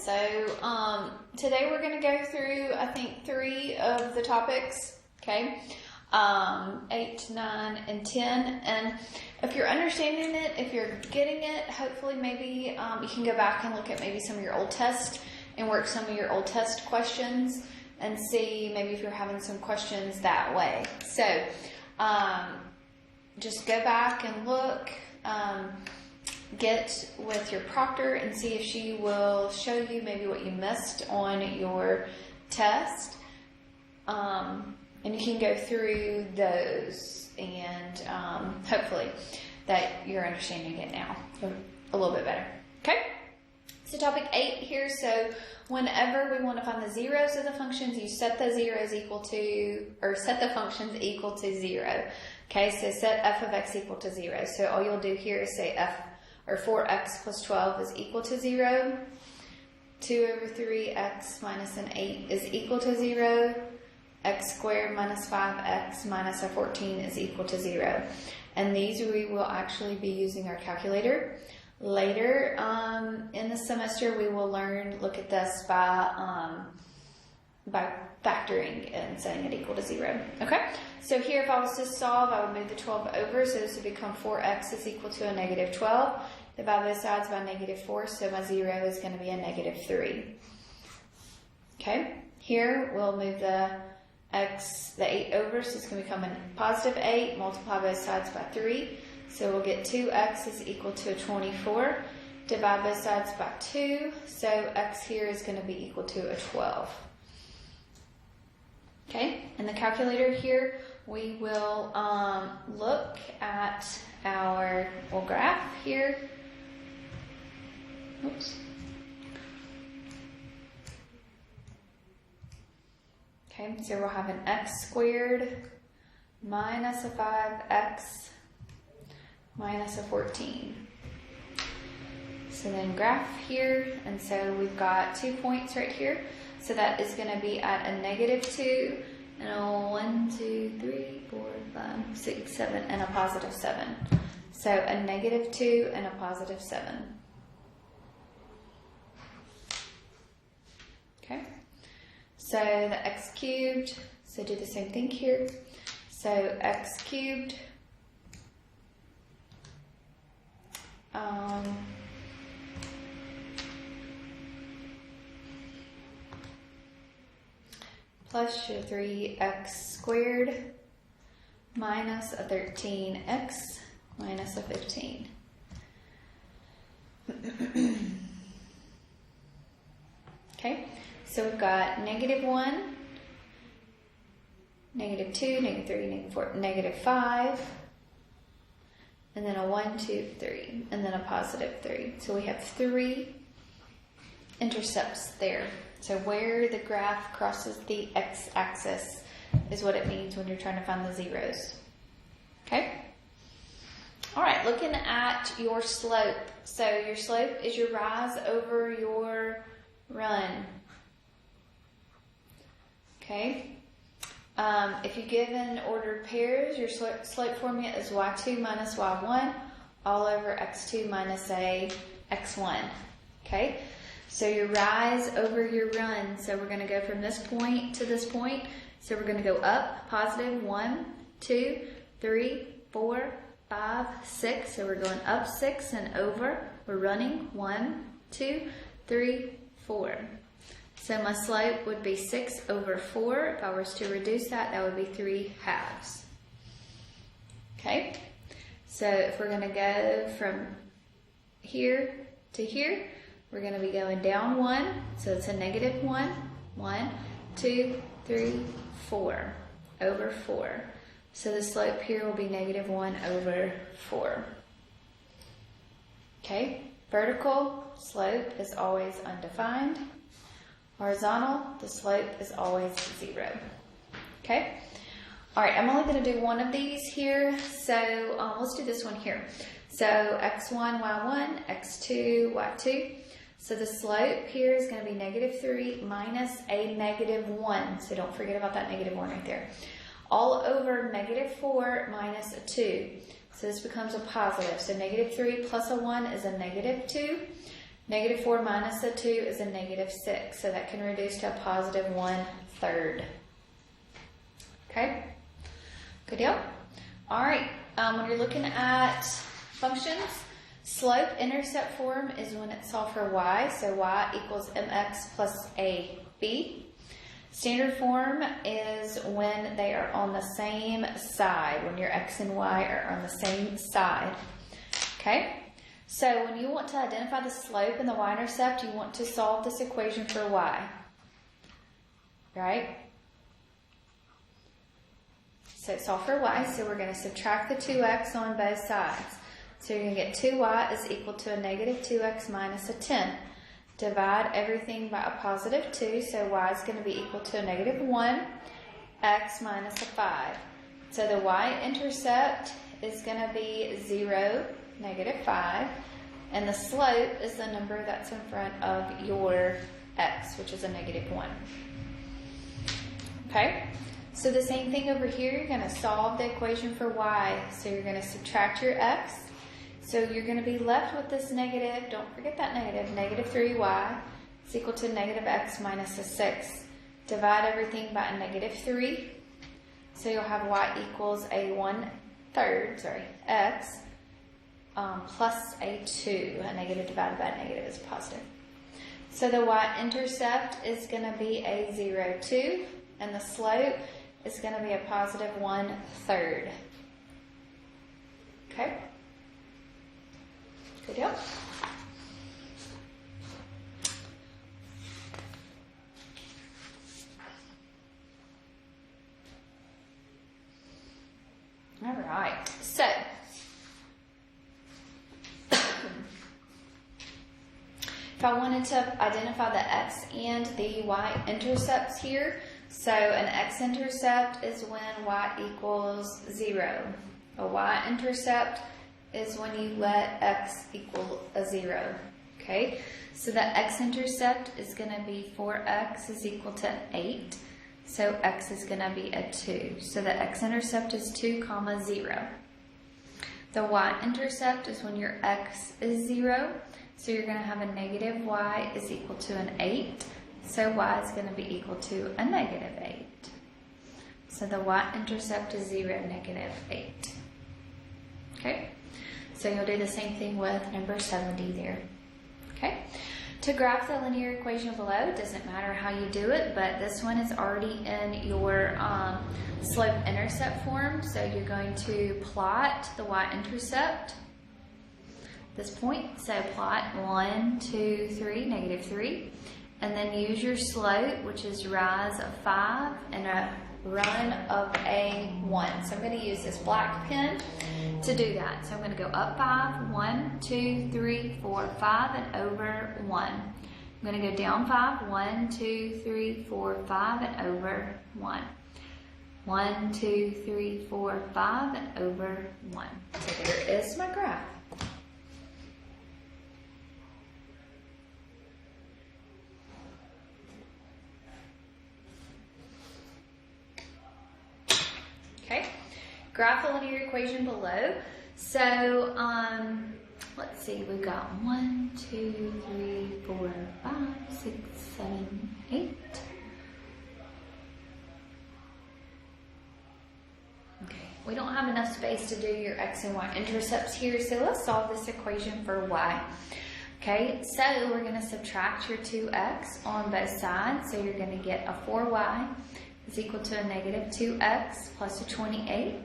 so today we're going to go through, I think, 3 of the topics, okay, 8, 9, and 10, and if you're understanding it, if you're getting it, hopefully maybe you can go back and look at maybe some of your old tests and work some of your old test questions and see maybe if you're having some questions that way. So just go back and look, get with your proctor and see if she will show you maybe what you missed on your test. And you can go through those and hopefully that you're understanding it now a little bit better. Okay? So topic 8 here, so whenever we want to find the zeros of the functions, you set the zeros equal to, or set the functions equal to 0. Okay, so set f of x equal to 0. So all you'll do here is say f, or 4x plus 12 is equal to 0. 2 over 3x minus an 8 is equal to 0. X squared minus 5x minus a 14 is equal to 0. And these we will actually be using our calculator. Later in the semester, we will look at this by factoring and setting it equal to 0. Okay, so here if I was to solve, I would move the 12 over, so this would become 4x is equal to a negative 12. Divide both sides by negative 4, so my 0 is going to be a negative 3. Okay, here we'll move the 8 over, so it's going to become a positive 8, multiply both sides by 3. So we'll get 2x is equal to a 24. Divide both sides by 2. So x here is going to be equal to a 12. Okay, in the calculator here, we will look at our graph here. Oops. Okay, so we'll have an x squared minus a 5x minus a 14. So then graph here, and so we've got 2 points right here. So that is going to be at a negative 2, and a 1, 2, 3, 4, 5, 6, 7, and a positive 7. So a negative 2 and a positive 7. Okay. So the x cubed, so do the same thing here. So x cubed plus your 3x squared minus a 13x minus a 15. Okay, so we've got negative 1, negative 2, negative 3, negative 4, negative 5, and then a 1, 2, 3, and then a positive 3. So we have 3 intercepts there. So where the graph crosses the x-axis is what it means when you're trying to find the zeros. Okay? All right, looking at your slope. So your slope is your rise over your run. Okay? If you give in ordered pairs, your slope formula is y2 minus y1 all over x2 minus a x1. Okay? So your rise over your run. So we're going to go from this point to this point. So we're going to go up, positive 1, 2, 3, 4, 5, 6. So we're going up 6 and over. We're running 1, 2, 3, 4. So my slope would be 6 over 4. If I was to reduce that, that would be 3 halves. Okay? So if we're going to go from here to here, we're going to be going down 1. So it's a negative 1. 1, 2, 3, 4 over 4. So the slope here will be negative 1 over 4. Okay? Vertical slope is always undefined. Horizontal, the slope is always 0. Okay? All right, I'm only going to do one of these here. So let's do this one here. So x1, y1, x2, y2. So the slope here is going to be negative 3 minus a negative 1. So don't forget about that negative 1 right there. All over negative 4 minus a 2. So this becomes a positive. So negative 3 plus a 1 is a negative 2. Negative 4 minus a 2 is a negative 6, so that can reduce to a positive 1/3. Okay, good deal. All right, when you're looking at functions, slope-intercept form is when it's solved for y, so y equals mx plus ab. Standard form is when they are on the same side, when your x and y are on the same side. Okay? So when you want to identify the slope and the y-intercept, you want to solve this equation for y. Right? So solve for y, so we're going to subtract the 2x on both sides. So you're going to get 2y is equal to a negative 2x minus a 10. Divide everything by a positive 2, so y is going to be equal to a negative 1, x minus a 5. So the y-intercept is going to be 0, negative 5, and the slope is the number that's in front of your x, which is a negative 1. Okay? So the same thing over here, you're going to solve the equation for y. So you're going to subtract your x. So you're going to be left with this negative, don't forget that negative, negative 3y is equal to negative x minus a 6. Divide everything by a negative 3. So you'll have y equals a 1/3, x, plus a 2. A negative divided by a negative is positive. So the y-intercept is going to be a 0, 2, and the slope is going to be a positive 1/3. Okay? Good deal. All right. So, if I wanted to identify the x and the y intercepts here, so an x-intercept is when y equals 0. A y-intercept is when you let x equal a 0. Okay, so the x-intercept is going to be 4x is equal to 8. So x is going to be a 2. So the x-intercept is 2, 0. The y-intercept is when your x is 0. So you're going to have a negative y is equal to an 8. So y is going to be equal to a negative 8. So the y-intercept is 0, negative 8. Okay? So you'll do the same thing with number 70 there. Okay? To graph the linear equation below, it doesn't matter how you do it, but this one is already in your slope-intercept form. So you're going to plot the y-intercept, this point. So plot 1, 2, 3, negative 3. And then use your slope, which is rise of 5 and a run of a 1. So I'm going to use this black pen to do that. So I'm going to go up 5, 1, 2, 3, 4, 5, and over 1. I'm going to go down 5, 1, 2, 3, 4, 5, and over 1. 1, 2, 3, 4, 5, and over 1. So there is my graph. Okay, graph the linear equation below. So, let's see, we've got 1, 2, 3, 4, 5, 6, 7, 8. Okay, we don't have enough space to do your x and y intercepts here, so let's solve this equation for y. Okay, so we're going to subtract your 2x on both sides, so you're going to get a 4y is equal to a negative 2x plus a 28.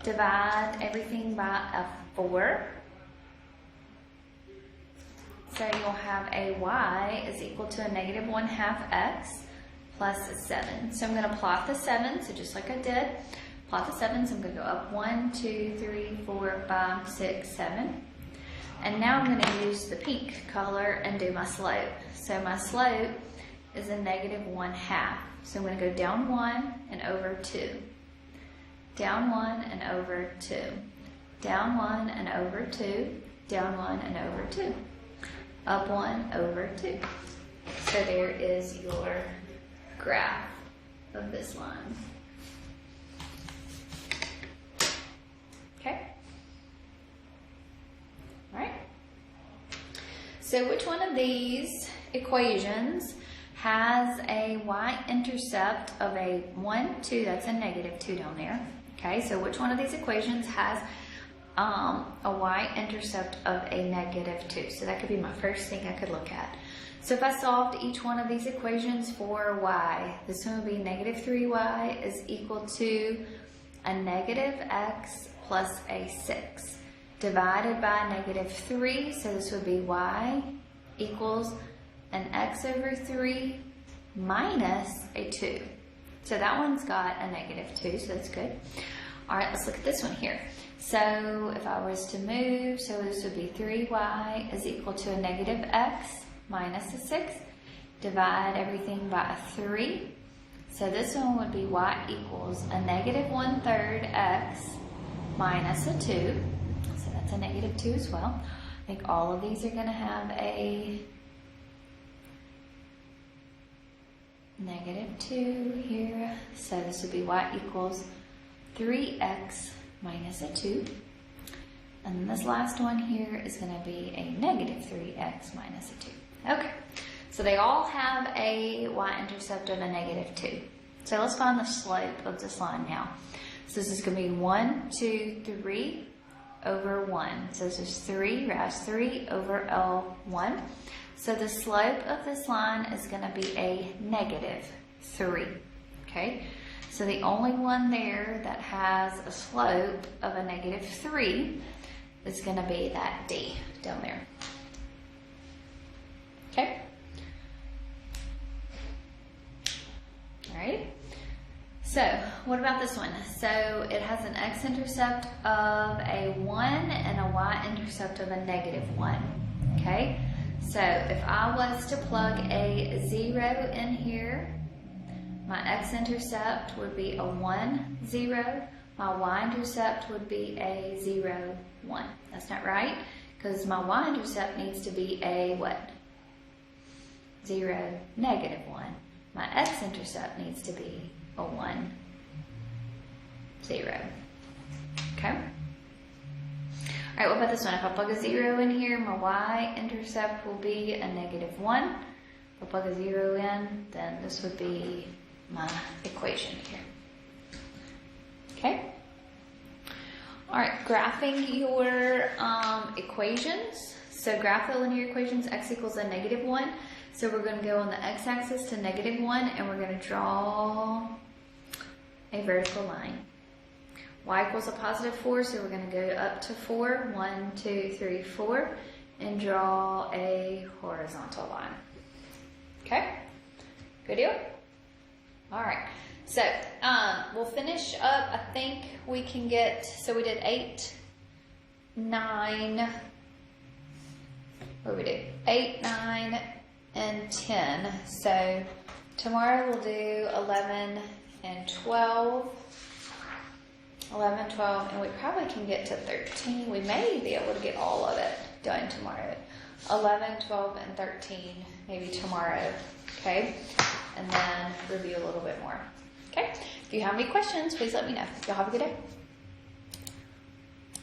Divide everything by a 4. So you'll have a y is equal to a negative 1/2 x plus a 7. So I'm going to plot the 7, so just like I did, plot the 7, so I'm going to go up 1, 2, 3, 4, 5, 6, 7. And now I'm going to use the pink color and do my slope. So my slope is a negative 1/2. So I'm going to go down 1 and over 2. Down 1 and over 2. Down 1 and over 2. Down 1 and over 2. Up 1 over 2. So there is your graph of this line. Okay? All right. So which one of these equations has a y-intercept of a 1, 2, that's a negative 2 down there. Okay, so which one of these equations has a y-intercept of a negative 2? So that could be my first thing I could look at. So if I solved each one of these equations for y, this one would be negative 3y is equal to a negative x plus a 6 divided by negative 3. So this would be y equals an x over 3 minus a 2. So that one's got a negative 2, so that's good. All right, let's look at this one here. So if I was to move, so this would be 3y is equal to a negative x minus a 6. Divide everything by a 3. So this one would be y equals a negative 1/3 x minus a 2. So that's a negative 2 as well. I think all of these are going to have a negative 2 here. So this would be y equals 3x minus a 2. And then this last one here is going to be a negative 3x minus a 2. Okay, so they all have a y-intercept of a negative 2. So let's find the slope of this line now. So this is going to be 1, 2, 3 over 1. So this is 3 raised 3 over L1. So the slope of this line is going to be a negative 3. Okay, so the only one there that has a slope of a negative 3 is going to be that D down there. Okay. All right. So what about this one? So it has an x-intercept of a 1 and a y-intercept of a negative 1. Okay. So if I was to plug a 0 in here, my x-intercept would be a 1, 0. My y-intercept would be a 0, 1. That's not right, because my y-intercept needs to be a what? 0, negative 1. My x-intercept needs to be a 1, 0. Okay? All right, what about this one? If I plug a 0 in here, my y-intercept will be a negative 1. If I plug a 0 in, then this would be my equation here. Okay? All right, graphing your equations. So graph the linear equations, x equals a negative 1. So we're going to go on the x-axis to negative 1, and we're going to draw a vertical line. Y equals a positive 4, so we're going to go up to 4. 1, 2, 3, 4, and draw a horizontal line. Okay? Good deal? All right. So we'll finish up. I think we can get, so we did 8, 9, what did we do? 8, 9, and 10. So tomorrow we'll do 11 and 12. 11, 12, and we probably can get to 13. We may be able to get all of it done tomorrow. 11, 12, and 13, maybe tomorrow, okay? And then review a little bit more, okay? If you have any questions, please let me know. Y'all have a good day.